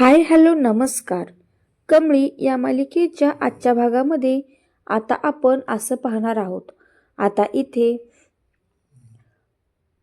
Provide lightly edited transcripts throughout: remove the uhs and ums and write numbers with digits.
Hi hello नमस्कार. कमळी या मालिकेच्या आजच्या भागामध्ये आता आपण असं पाहणार आहोत. आता इथे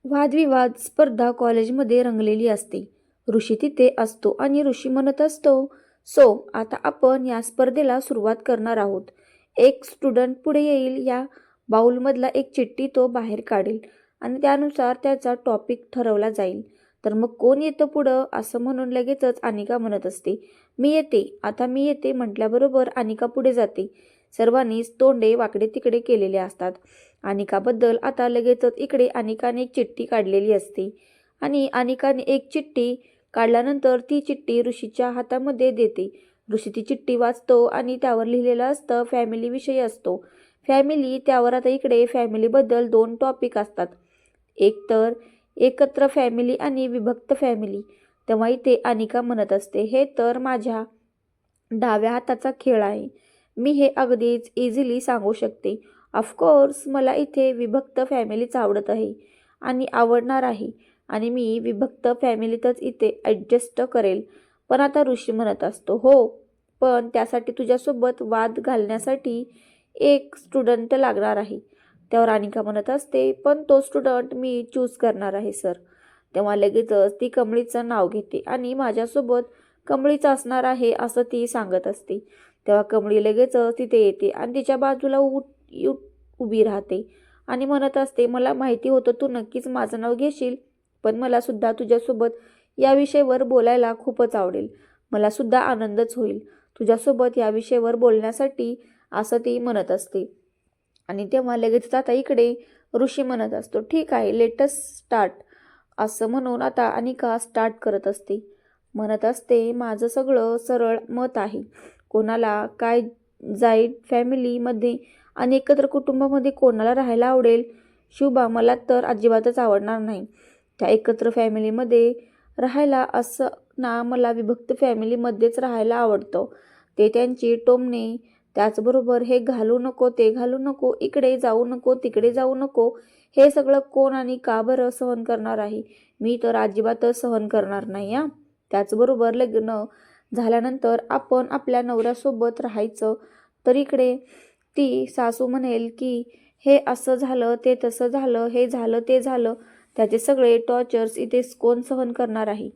वादविवाद स्पर्धा कॉलेजमध्ये रंगलेली असते. ऋषी तिथे असतो आणि ऋषी म्हणत असतो, सो आता आपण या स्पर्धेला सुरुवात करणार आहोत. एक स्टुडंट पुढे येईल, या बाउलमधला एक चिठ्ठी तो बाहेर काढेल आणि त्यानुसार त्याचा टॉपिक ठरवला जाईल. तर मग कोण येतं पुढं, असं म्हणून लगेचच अनिका म्हणत असते, मी येते. आता मी येते म्हटल्याबरोबर अनिका पुढे जाते. सर्वांनीच तोंडे वाकडे तिकडे केलेले असतात. अनिकाबद्दल आता लगेचच इकडे अनिकाने एक चिठ्ठी काढलेली असते आणि अनिकाने एक चिठ्ठी काढल्यानंतर ती चिठ्ठी ऋषीच्या हातामध्ये देते. ऋषी ती चिठ्ठी वाचतो आणि त्यावर लिहिलेलं असतं फॅमिली विषयी असतो. फॅमिली, त्यावर आता इकडे फॅमिलीबद्दल दोन टॉपिक असतात, एक तर एकत्र फॅमिली आणि विभक्त फॅमिली. तेव्हा इथे अनिका म्हणत असते, हे तर माझ्या डाव्या हाताचा खेळ आहे. मी हे अगदीच इझिली सांगू शकते. ऑफकोर्स मला इथे विभक्त फॅमिलीच आवडत आहे आणि आवडणार आहे आणि मी विभक्त फॅमिलीतच इथे ॲडजस्ट करेल. पण आता ऋषी म्हणत असतो, हो पण त्यासाठी तुझ्यासोबत वाद घालण्यासाठी एक स्टुडंट लागणार आहे. त्यावर अनिका म्हणत असते, पण तो स्टुडंट मी चूज करणार आहे सर. तेव्हा लगेचच ती कमळीचं नाव घेते आणि माझ्यासोबत कमळीच असणार आहे असं ती सांगत असते. तेव्हा कमळी लगेचच तिथे येते आणि तिच्या बाजूला उभी राहते आणि म्हणत असते, मला माहिती होतं तू नक्कीच माझं नाव घेशील, पण मला सुद्धा तुझ्यासोबत या विषयावर बोलायला खूपच आवडेल. मला सुद्धा आनंदच होईल तुझ्यासोबत या विषयावर बोलण्यासाठी, असं ती म्हणत असते. आणि तेव्हा लगेच आता इकडे ऋषी म्हणत असतो, ठीक आहे लेटस स्टार्ट. असं म्हणून आता अनिका स्टार्ट करत असते. म्हणत असते, माझं सगळं सरळ मत आहे. कोणाला काय जॉईंट फॅमिलीमध्ये आणि एकत्र कुटुंबामध्ये कोणाला राहायला आवडेल? शुभा, मला तर अजिबातच आवडणार नाही त्या एकत्र फॅमिलीमध्ये राहायला. असं ना, मला विभक्त फॅमिलीमध्येच राहायला आवडतं. ते त्यांची टोमणे, त्याचबरोबर हे घालू नको ते घालू नको, इकडे जाऊ नको तिकडे जाऊ नको, हे सगळं कोण आणि का बरं सहन करणार आहे? मी तर अजिबातच सहन करणार नाही हा. त्याचबरोबर लग्न झाल्यानंतर आपण आपल्या नवऱ्यासोबत राहायचं. तर इकडे ती सासू म्हणेल की हे असं झालं ते तसं झालं, हे झालं ते झालं, त्याचे सगळे टॉर्चर्स इथे कोण सहन करणार आहे?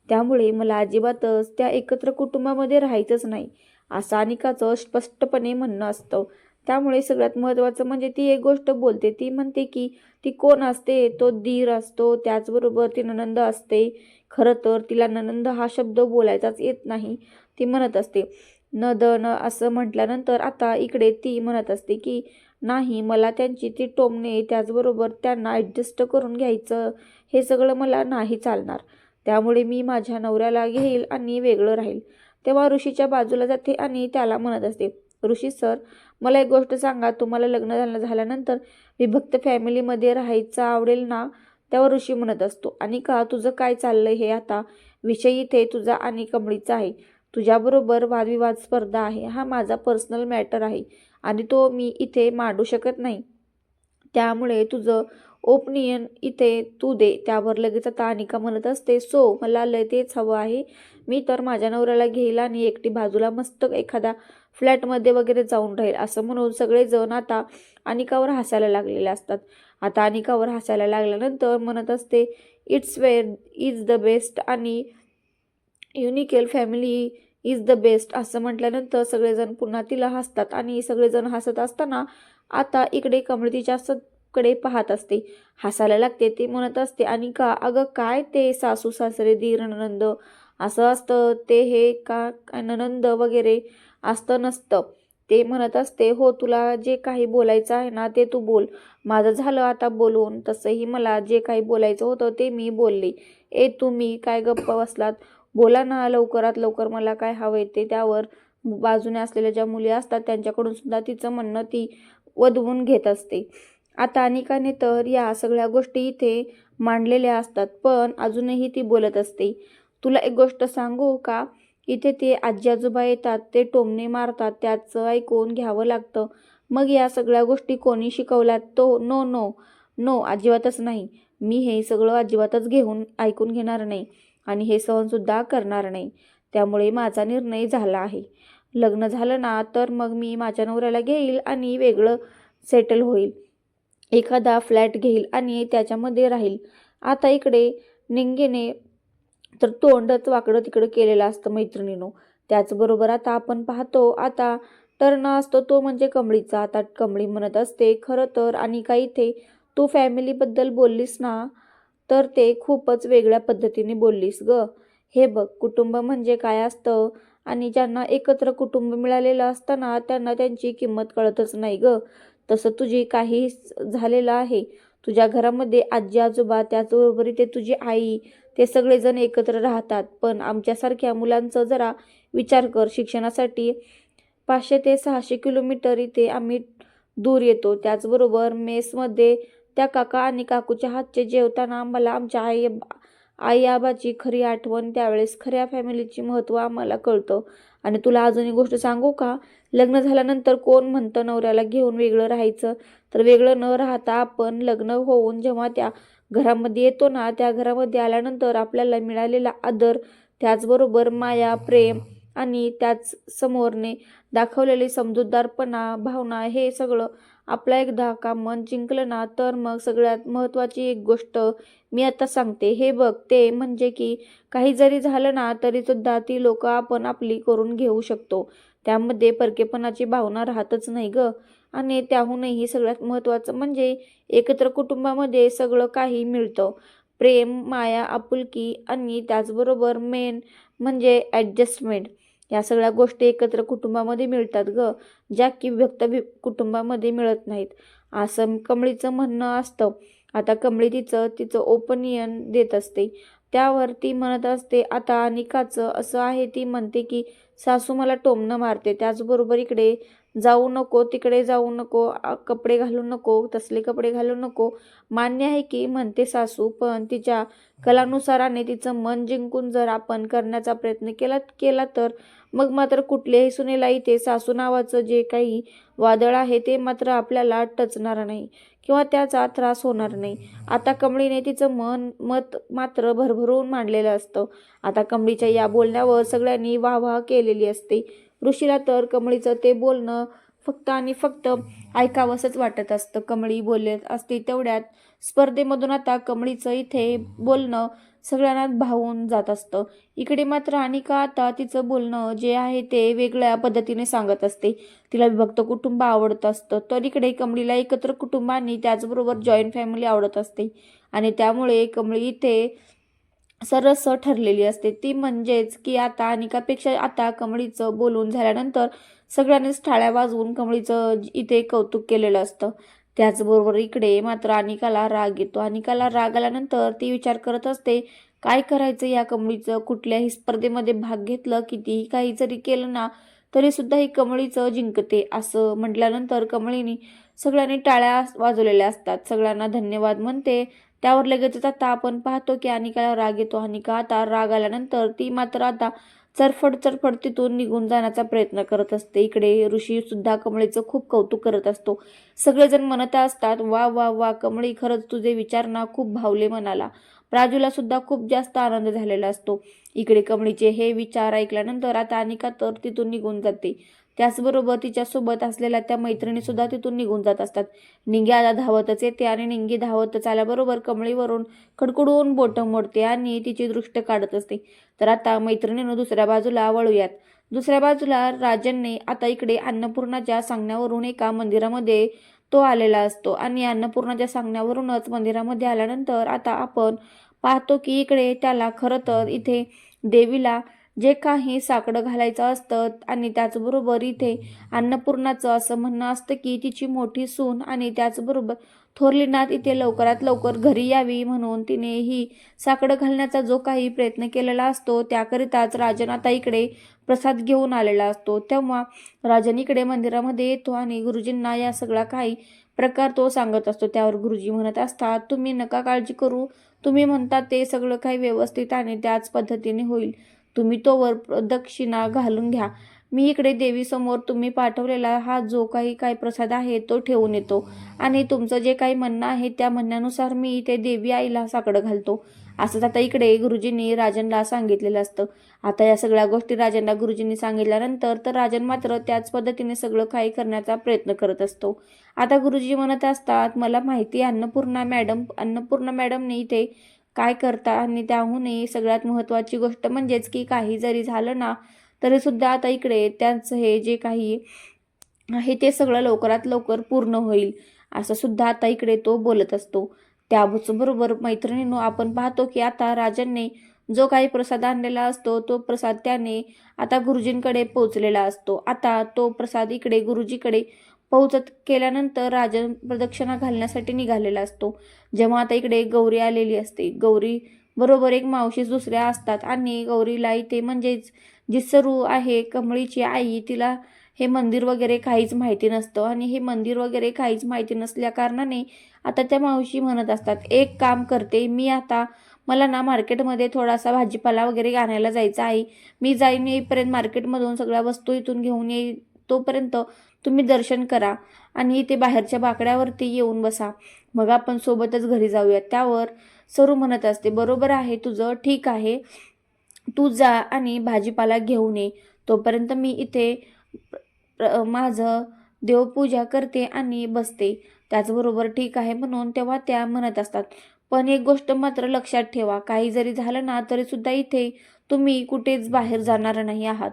त्यामुळे मला अजिबातच त्या एकत्र कुटुंबामध्ये राहायचंच नाही, असं अनिकाचं स्पष्टपणे म्हणणं असतं. त्यामुळे सगळ्यात महत्त्वाचं म्हणजे ती एक गोष्ट बोलते. ती म्हणते की ती कोण असते? तो दीर असतो, त्याचबरोबर ती नणंद असते. खरं तर तिला नणंद हा शब्द बोलायचाच येत नाही. ती म्हणत असते न असं म्हटल्यानंतर आता इकडे ती म्हणत असते की नाही, मला त्यांची ती टोमणे, त्याचबरोबर त्यांना ॲडजस्ट करून घ्यायचं, हे सगळं मला नाही चालणार. त्यामुळे मी माझ्या नवऱ्याला घेईल आणि वेगळं राहील. तेव्हा ऋषीच्या बाजूला जाते आणि त्याला म्हणत असते, ऋषी सर मला एक गोष्ट सांगा, तुम्हाला लग्न झाल्यानंतर विभक्त फॅमिलीमध्ये राहायचं आवडेल ना? त्यावर ऋषी म्हणत असतो, आणि का तुझं काय चाललंय हे? आता विषय इथे तुझा आणि कमळीचा आहे. तुझ्याबरोबर वादविवाद स्पर्धा आहे, हा माझा पर्सनल मॅटर आहे आणि तो मी इथे मांडू शकत नाही. त्यामुळे तुझं ओपिनियन इथे तू दे. त्यावर लगेच आता अनिका म्हणत असते, सो मला लय तेच हवं आहे. मी तर माझ्या नवऱ्याला घेईल आणि एकटी बाजूला मस्त एखाद्या फ्लॅटमध्ये वगैरे जाऊन राहील. असं म्हणून सगळेजण आता अनिकावर हसायला लागलेले असतात. आता अनिकावर हसायला लागल्यानंतर म्हणत असते, it's where is the best आणि युनिकेल फॅमिली इज द बेस्ट. असं म्हटल्यानंतर सगळेजण पुन्हा तिला हसतात आणि सगळेजण हसत असताना आता इकडे कमळ तिच्याकडे पाहत असते, हसायला लागते. ती म्हणत असते, आणि का अगं काय ते सासू सासरे दीर नणंद असं असतं ते, हे का नणंद वगैरे असतं नसतं. ते म्हणत असते, हो तुला जे काही बोलायचं आहे ना ते तू बोल. माझं झालं आता बोलून. तसंही मला जे काही बोलायचं होतं ते मी बोलले. तुम्ही काय गप्प बसलात? बोला ना लवकरात लवकर, मला काय हवंय ते. त्यावर बाजूने असलेल्या ज्या मुली असतात त्यांच्याकडून सुद्धा तिचं म्हणणं ती वदवून घेत असते. आता अनिकाने तर या सगळ्या गोष्टी इथे मांडलेल्या असतात, पण अजूनही ती बोलत असते. तुला एक गोष्ट सांगू का? इथे ते आजी आजोबा येतात, ते टोमणे मारतात, त्याचं ऐकून घ्यावं लागतं. मग या सगळ्या गोष्टी कोणी शिकवल्यात? तो नो नो नो, अजिबातच नाही. मी हे सगळं अजिबातच ऐकून घेणार नाही आणि हे सहनसुद्धा करणार नाही. त्यामुळे माझा निर्णय झाला आहे. लग्न झालं ना तर मग मी माझ्या नवऱ्याला घेईल आणि वेगळं सेटल होईल. एखादा फ्लॅट घेईल आणि त्याच्यामध्ये राहील. आता इकडे निंगेने तर तोंडच वाकडं तिकडं केलेलं असतं मैत्रिणीनो. त्याचबरोबर आता आपण पाहतो आता टर्न असतो तो म्हणजे कमळीचा. आता कमळी म्हणत असते, खरं तर आणि काही इथे तू फॅमिलीबद्दल बोललीस ना तर ते खूपच वेगळ्या पद्धतीने बोललीस ग. हे बघ, कुटुंब म्हणजे काय असतं आणि ज्यांना एकत्र कुटुंब मिळालेलं असतं ना त्यांना त्यांची किंमत कळतच नाही ग. तसं तुझी काही झालेलं आहे. तुझ्या घरामध्ये आजी आजोबा त्याचबरोबर इथे तुझी आई ते सगळेजण एकत्र राहतात. पण आमच्यासारख्या मुलांचं जरा विचार कर. शिक्षणासाठी 500 ते 600 किलोमीटर इथे आम्ही दूर येतो. त्याचबरोबर मेसमध्ये त्या काका आणि काकूच्या हातचे जेवताना आम्हाला आमच्या आई आबाची खरी आठवण, त्यावेळेस खऱ्या फॅमिलीची महत्त्व आम्हाला कळतं. आणि तुला अजून एक गोष्ट सांगू का? लग्न झाल्यानंतर कोण म्हणतं नवऱ्याला घेऊन वेगळं राहायचं, तर वेगळं न राहता आपण लग्न होऊन जेव्हा त्या घरामध्ये येतो ना त्या घरामध्ये आल्यानंतर आपल्याला मिळालेला आदर, त्याचबरोबर माया, प्रेम आणि त्याच समोरने दाखवलेली समजूतदारपणा, भावना, हे सगळं आपला एकदा का मन जिंकलं ना तर मग सगळ्यात महत्त्वाची एक गोष्ट मी आता सांगते. हे बघ, ते म्हणजे की काही जरी झालं ना तरी सुद्धा ती लोक आपण आपली करून घेऊ शकतो. त्यामध्ये परकेपणाची भावना राहतच नाही ग. आणि त्याहूनही सगळ्यात महत्त्वाचं म्हणजे एकत्र कुटुंबामध्ये सगळं काही मिळतं. प्रेम, माया, आपुलकी आणि त्याचबरोबर मेन म्हणजे ॲडजस्टमेंट. या सगळ्या गोष्टी एकत्र कुटुंबामध्ये मिळतात ग, ज्या की विभक्त कुटुंबामध्ये मिळत नाहीत, असं कमळीचं म्हणणं असतं. आता कमळी तिचं तिचं ओपिनियन देत असते. त्यावर ती म्हणत असते, आता अनिकाचं असं आहे, ती म्हणते की सासू मला टोमणं मारते. त्याचबरोबर इकडे जाऊ नको, तिकडे जाऊ नको, कपडे घालू नको, तसले कपडे घालू नको. मान्य आहे की म्हणते सासू, पण तिच्या कलानुसाराने तिचं मन जिंकून जर आपण करण्याचा प्रयत्न केला तर मग मात्र कुठल्याही सुनेला इथे सासू नावाचं जे काही वादळ आहे ते मात्र आपल्याला टचणार नाही किंवा त्याचा त्रास होणार नाही. आता कमळीने तिचं मत मात्र भरभरून मांडलेलं असतं. आता कमळीच्या या बोलण्यावर सगळ्यांनी वाहवाह केलेली असते. ऋषीला तर कमळीचं ते बोलणं फक्त आणि फक्त ऐकावंसंच वाटत असतं. कमळी बोलत असते तेवढ्यात स्पर्धेमधून आता कमळीचं इथे बोलणं सगळ्यांना भावून जात असतं. इकडे मात्र अनिका आता तिचं बोलणं जे आहे ते वेगळ्या पद्धतीने सांगत असते. तिला विभक्त कुटुंब आवडत असतं, तर इकडे कमळीला एकत्र कुटुंब आणि त्याचबरोबर जॉईंट फॅमिली आवडत असते. आणि त्यामुळे कमळी इथे सरस ठरलेली असते. ती म्हणजेच की आता अनिकापेक्षा आता कमळीचं बोलून झाल्यानंतर सगळ्यांनीच टाळ्या वाजवून कमळीचं इथे कौतुक केलेलं असतं. त्याचबरोबर इकडे मात्र अनिकाला राग येतो. अनिकाला राग आल्यानंतर ती विचार करत असते, काय करायचं या कमळीचं. कुठल्याही स्पर्धेमध्ये भाग घेतलं, कितीही काही जरी केलं ना तरी सुद्धा ही कमळीचं जिंकते. असं म्हटल्यानंतर कमळीने सगळ्यांनी टाळ्या वाजवलेल्या असतात. सगळ्यांना धन्यवाद म्हणते. त्यावर लगेचच आता आपण पाहतो की अनिकाला राग येतो. अनिका आता राग आल्यानंतर ती मात्र आता चरफड तिथून निघून जाण्याचा प्रयत्न करत असते. इकडे ऋषी सुद्धा कमळीचं खूप कौतुक करत असतो. सगळेजण म्हणत असतात, वा वा वा कमळी, खरंच तुझे विचार ना खूप भावले मनाला. प्राजूला सुद्धा खूप जास्त आनंद झालेला असतो. इकडे कमळीचे हे विचार ऐकल्यानंतर आता अनिका तर तिथून निघून जाते. त्याचबरोबर तिच्यासोबत असलेल्या त्या मैत्रिणी सुद्धा तिथून निघून जात असतात. निंगी आता धावतच येते आणि निंगी धावतच आल्याबरोबर कमळीवरून खडखडून बोटं मोडते आणि तिची दृष्ट काढत असते. तर आता मैत्रिणीनं दुसऱ्या बाजूला वळूयात. दुसऱ्या बाजूला राजनने आता इकडे अन्नपूर्णाच्या सांगण्यावरून एका मंदिरामध्ये तो आलेला असतो आणि अन्नपूर्णाच्या सांगण्यावरूनच मंदिरामध्ये आल्यानंतर आता आपण पाहतो की इकडे त्याला खरं तर इथे देवीला जे काही साकडं घालायचं असतं आणि त्याचबरोबर इथे अन्नपूर्णाचं असं म्हणणं असतं की तिची मोठी सून आणि त्याचबरोबर थोरली नात इथे लवकरात लवकर घरी यावी म्हणून तिने ही साकडं घालण्याचा जो काही प्रयत्न केलेला असतो त्याकरिताच राजन आता इकडे प्रसाद घेऊन आलेला असतो. तेव्हा राजन इकडे मंदिरामध्ये येतो आणि गुरुजींना या सगळा काही प्रकार तो सांगत असतो. त्यावर गुरुजी म्हणत असतात, तुम्ही नका काळजी करू, तुम्ही म्हणता ते सगळं काही व्यवस्थित आणि त्याच पद्धतीने होईल. तुम्ही तोवर दक्षिणा घालून घ्या. मी इकडे देवीसमोर तुम्ही पाठवलेला हा जो काही प्रसाद आहे तो ठेवून येतो आणि तुमचं जे काही म्हणणं आहे त्या म्हणण्यानुसार मी इथे देवी आईला साकडं घालतो. असंच आता इकडे गुरुजींनी राजनला सांगितलेलं असतं. आता या सगळ्या गोष्टी राजनला गुरुजींनी सांगितल्यानंतर तर राजन मात्र त्याच पद्धतीने सगळं काही करण्याचा प्रयत्न करत असतो. आता गुरुजी म्हणत असतात, मला माहिती आहे अन्नपूर्णा मॅडमने इथे काय करता आणि त्याहूनही सगळ्यात महत्त्वाची गोष्ट म्हणजेच की काही जरी झालं ना तरी सुद्धा आता इकडे त्यांचं हे जे काही आहे ते सगळं लवकरात लवकर पूर्ण होईल, असं सुद्धा आता इकडे तो बोलत असतो. त्याबरोबर मैत्रिणींनो, आपण पाहतो की आता राजनने जो काही प्रसाद आणलेला असतो तो प्रसाद त्याने आता गुरुजींकडे पोहोचलेला असतो. आता तो प्रसाद इकडे गुरुजीकडे पोहोचत केल्यानंतर राजन प्रदक्षिणा घालण्यासाठी निघालेला असतो. जेव्हा आता इकडे गौरी आलेली असते, गौरी बरोबर एक मावशी दुसऱ्या असतात आणि गौरीला इथे म्हणजेच जी सरू आहे कमळीची आई, तिला हे मंदिर वगैरे काहीच माहिती नसतं आणि हे मंदिर वगैरे काहीच माहिती नसल्या कारणाने आता त्या मावशी म्हणत असतात, एक काम करते मी आता, मला ना मार्केटमध्ये थोडासा भाजीपाला वगैरे आणायला जायचा आहे, मी जाईन, येईपर्यंत मार्केटमधून सगळ्या वस्तू इथून घेऊन येईल, तोपर्यंत तुम्ही दर्शन करा आणि इथे बाहेरच्या बाकड्यावरती येऊन बसा, मग आपण सोबतच घरी जाऊया. त्यावर सरू म्हणत असते, बरोबर आहे तुझं, ठीक आहे, तू जा आणि भाजीपाला घेऊन ये, तोपर्यंत मी इथे माझं देवपूजा करते आणि बसते. त्याचबरोबर ठीक आहे म्हणून तेव्हा त्या म्हणत असतात, पण एक गोष्ट मात्र लक्षात ठेवा, काही जरी झालं ना तरी सुद्धा इथे तुम्ही कुठेच बाहेर जाणार नाही आहात.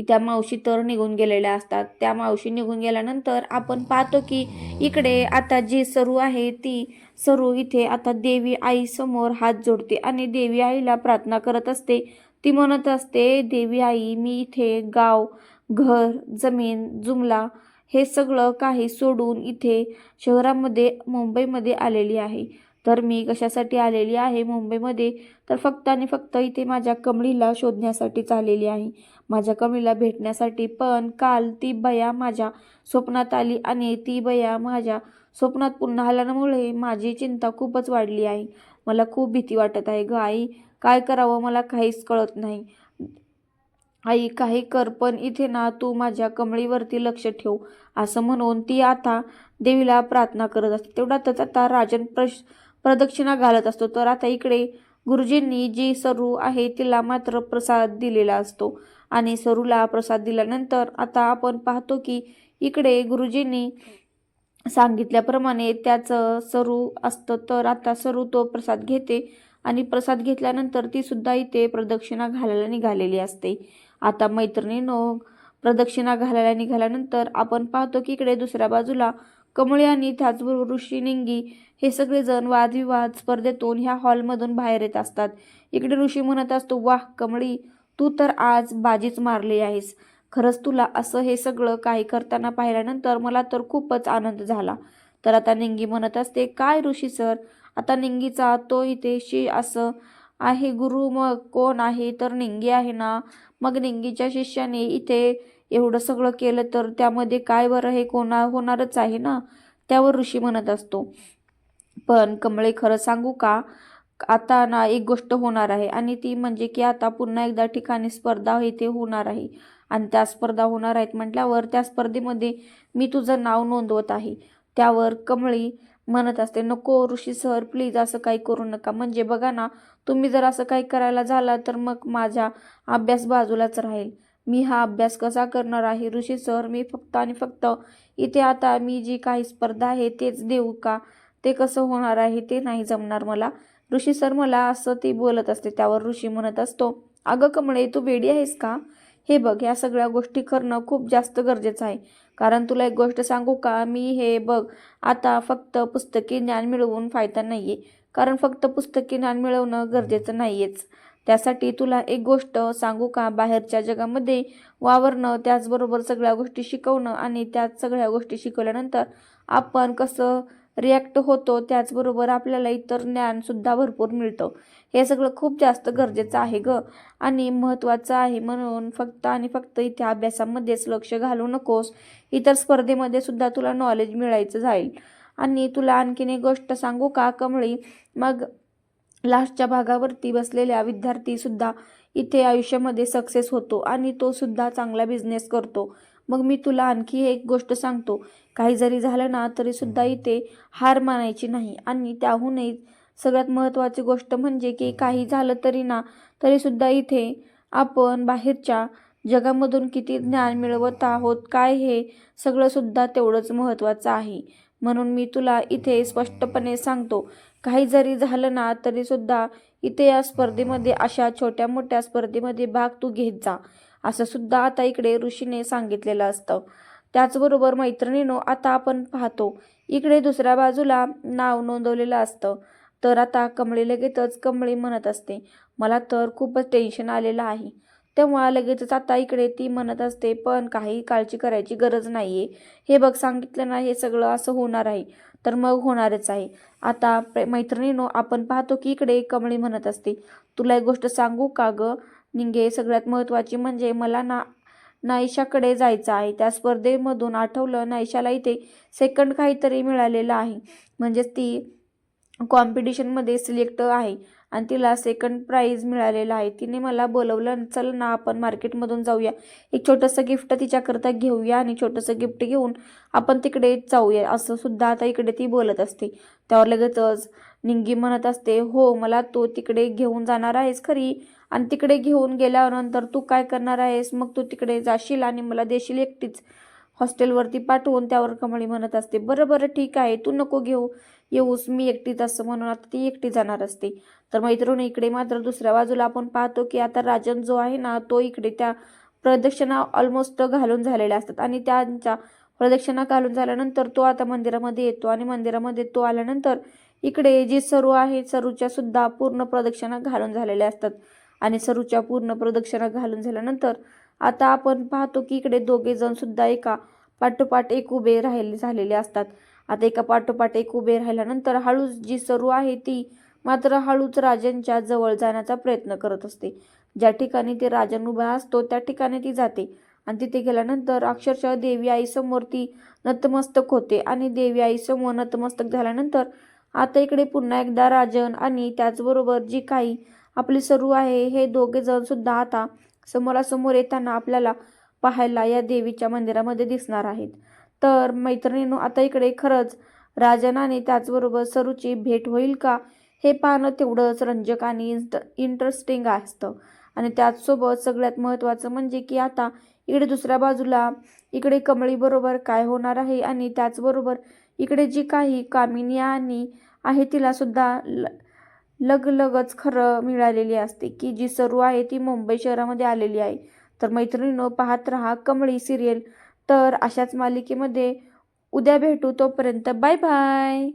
त्या मावशी तर निघून गेलेल्या असतात. त्या मावशी निघून गेल्यानंतर आपण पाहतो की इकडे आता जी सरू आहे ती सरू इथे आता देवी आई समोर हात जोडते आणि देवी आईला प्रार्थना करत असते. ती म्हणत असते, देवी आई, मी इथे गाव, घर, जमीन, जुमला हे सगळं काही सोडून इथे शहरामध्ये मुंबईमध्ये आलेली आहे. तर मी कशासाठी आलेली आहे मुंबईमध्ये, तर फक्त आणि फक्त इथे माझ्या कमळीला शोधण्यासाठीच आलेली आहे, माझ्या कमळीला भेटण्यासाठी. पण काल ती बया माझ्या स्वप्नात आली आणि ती बया माझ्या स्वप्नात पुन्हा आल्यामुळे माझी चिंता खूपच वाढली आहे. मला खूप भीती वाटत आहे ग आई, काय करावं मला काहीच कळत नाही. आई काही कर, पण इथे ना तू माझ्या कमळीवरती लक्ष ठेव, असं म्हणून ती आता देवीला प्रार्थना करत असते. तेवढ्यातच आता राजन प्रदक्षिणा घालत असतो. तर आता इकडे गुरुजींनी जी सरू आहे तिला मात्र प्रसाद दिलेला असतो आणि सरूला प्रसाद दिल्यानंतर आता आपण पाहतो की इकडे गुरुजींनी सांगितल्याप्रमाणे त्याचं सरू असतं. तर आता सरू तो प्रसाद घेते आणि प्रसाद घेतल्यानंतर ती सुद्धा इथे प्रदक्षिणा घालायला निघालेली असते. आता मैत्रिणींनो, प्रदक्षिणा घालायला निघाल्यानंतर आपण पाहतो की इकडे दुसऱ्या बाजूला कमळी आणि त्याचबरोबर ऋषी निंगी हे सगळेजण वादविवाद स्पर्धेतून ह्या हॉलमधून बाहेर येत असतात. इकडे ऋषी म्हणत असतो, वाह कमळी, तू तर आज बाजीच मारली आहेस, खरंच तुला असं हे सगळं काही करताना पाहिल्यानंतर मला तर खूपच आनंद झाला. तर आता निंगी म्हणत असते, काय ऋषी सर, आता निंगीचा तो इथे असं आहे गुरु, मग कोण आहे, तर निंगी आहे ना, मग निंगीच्या शिष्याने इथे एवढं सगळं केलं तर त्यामध्ये काय बरं, हे होणारच आहे ना. त्यावर ऋषी म्हणत असतो, पण कमळे खरं सांगू का, आता ना एक गोष्ट होणार आहे आणि ती म्हणजे की आता पुन्हा एकदा ठिकाणी स्पर्धा इथे होणार आहे आणि त्या स्पर्धा होणार आहेत म्हटल्यावर त्या स्पर्धेमध्ये मी तुझं नाव नोंदवत आहे. त्यावर कमळी म्हणत असते, नको ऋषी सर, प्लीज असं काही करू नका, म्हणजे बघा ना, तुम्ही जर असं काही करायला झाला तर मग माझा अभ्यास बाजूलाच राहील, मी हा अभ्यास कसा करणार आहे ऋषी सर, मी फक्त आणि फक्त इथे आता मी जी काही स्पर्धा आहे तेच देऊ का, ते कसं होणार आहे, ते नाही जमणार मला ऋषी सर, मला, असं ती बोलत असते. त्यावर ऋषी म्हणत असतो, अगं कमळे, तू वेडी आहेस का, हे बघ, या सगळ्या गोष्टी करणं खूप जास्त गरजेचं आहे, कारण तुला एक गोष्ट सांगू का, मी हे बघ, आता फक्त पुस्तकी ज्ञान मिळवून फायदा नाही आहे, कारण फक्त पुस्तकी ज्ञान मिळवणं गरजेचं नाही आहेच, त्यासाठी तुला एक गोष्ट सांगू का, बाहेरच्या जगामध्ये वावरणं, त्याचबरोबर सगळ्या गोष्टी शिकवणं आणि त्याच सगळ्या गोष्टी शिकवल्यानंतर आपण कसं रिॲक्ट होतो, त्याचबरोबर आपल्याला इतर ज्ञानसुद्धा भरपूर मिळतं, हे सगळं खूप जास्त गरजेचं आहे ग आणि महत्त्वाचं आहे, म्हणून फक्त आणि फक्त इथे अभ्यासामध्येच लक्ष घालू नकोस, इतर स्पर्धेमध्ये सुद्धा तुला नॉलेज मिळायचं जाईल. आणि तुला आणखीन एक गोष्ट सांगू का कमळी, मग लास्टच्या भागावरती बसलेल्या विद्यार्थीसुद्धा इथे आयुष्यामध्ये सक्सेस होतो आणि तो सुद्धा चांगला बिझनेस करतो. मग मी तुला आणखी एक गोष्ट सांगतो, काही जरी झालं ना तरी सुद्धा इथे हार मानायची नाही आणि त्याहूनही सगळ्यात महत्त्वाची गोष्ट म्हणजे की काही झालं तरी ना तरीसुद्धा इथे आपण बाहेरच्या जगामधून किती ज्ञान मिळवत आहोत काय हे सगळंसुद्धा तेवढंच महत्त्वाचं आहे. म्हणून मी तुला इथे स्पष्टपणे सांगतो, काही जरी झालं ना तरीसुद्धा इथे या स्पर्धेमध्ये अशा छोट्या मोठ्या स्पर्धेमध्ये भाग तू घेत जा, असं सुद्धा आता इकडे ऋषीने सांगितलेलं असतं. त्याचबरोबर मैत्रिणींनो, आता आपण पाहतो इकडे दुसऱ्या बाजूला नाव नोंदवलेलं असतं. तर आता कमळी लगेचच कमळी म्हणत असते, मला तर खूपच टेन्शन आलेलं आहे. तेव्हा लगेचच आता इकडे ती म्हणत असते, पण काही काळजी करायची गरज नाही आहे. हे बघ सांगितलं ना, हे सगळं असं होणार आहे तर मग होणारच आहे. आता मैत्रिणींनो, आपण पाहतो की इकडे कमळी म्हणत असते, तुला एक गोष्ट सांगू का गं निंगे, सगळ्यात महत्त्वाची म्हणजे मला ना नाईशाकडे जायचं आहे. त्या स्पर्धेमधून आठवलं, नाईशाला इथे सेकंड काहीतरी मिळालेलं आहे. म्हणजेच ती कॉम्पिटिशनमध्ये सिलेक्ट आहे आणि तिला सेकंड प्राईज मिळालेलं आहे. तिने मला बोलवलं, चल ना आपण मार्केटमधून जाऊया, एक छोटंसं गिफ्ट तिच्याकरता घेऊया आणि छोटंसं गिफ्ट घेऊन आपण तिकडे जाऊया, असं सुद्धा आता इकडे ती बोलत असते. त्यावर लगेचच निंगी म्हणत असते, हो मला तू तिकडे घेऊन जाणार आहेस खरी, आणि तिकडे घेऊन गेल्यानंतर तू काय करणार आहेस, मग तू तिकडे जाशील आणि मला देशील एकटीच हॉस्टेलवरती पाठवून. त्यावर कमळी म्हणत असते, बरं बरं ठीक आहे, तू नको येऊस, मी एकटीच, असं म्हणून आता ती एकटी जाणार असते. तर मैत्रिणी, इकडे मात्र दुसऱ्या बाजूला आपण पाहतो की आता राजन जो आहे ना तो इकडे त्या प्रदक्षिणा ऑलमोस्ट घालून झालेल्या असतात आणि त्यांच्या प्रदक्षिणा घालून झाल्यानंतर तो आता मंदिरामध्ये येतो आणि मंदिरामध्ये तो आल्यानंतर इकडे जी सरू आहे सरूच्या सुद्धा पूर्ण प्रदक्षिणा घालून झालेल्या असतात आणि सरूच्या पूर्ण प्रदक्षिणा घालून झाल्यानंतर आता आपण पाहतो की इकडे दोघे जण सुद्धा एका पाठोपाठ एक उभे झालेले असतात. आता एका पाठोपाठ एक उभे राहिल्यानंतर हळूच जी सरू आहे ती मात्र हळूच राजांच्या जवळ जाण्याचा प्रयत्न करत असते. ज्या ठिकाणी ते राजन उभा असतो त्या ठिकाणी ती जाते आणि तिथे गेल्यानंतर अक्षरशः देवी आईसमोर ती नतमस्तक होते आणि देवी आईसमोर नतमस्तक झाल्यानंतर आता इकडे पुन्हा एकदा राजन आणि त्याचबरोबर जी काही आपली सरू आहे हे दोघे जण सुद्धा आता समोरासमोर येताना आपल्याला पाहायला या देवीच्या मंदिरामध्ये दिसणार आहेत. तर मैत्रिणींनो, आता इकडे खरंच राजन आणि त्याचबरोबर सरूची भेट होईल का हे पाहणं तेवढंच रंजक आणि इंटरेस्टिंग असतं. आणि त्याचसोबत सगळ्यात महत्त्वाचं म्हणजे की आता इकडे दुसऱ्या बाजूला इकडे कमळी बरोबर काय होणार आहे आणि त्याचबरोबर इकडे जी काही कामिनी आणि आहे तिला सुद्धा लगच खरं मिळालेली असते की जी सरू आहे ती मुंबई शहरामध्ये आलेली आहे. तर मैत्रिणींनो, पाहत रहा कमळी सिरियल. तर अशाच मालिकेमध्ये उद्या भेटू, तोपर्यंत बाय बाय.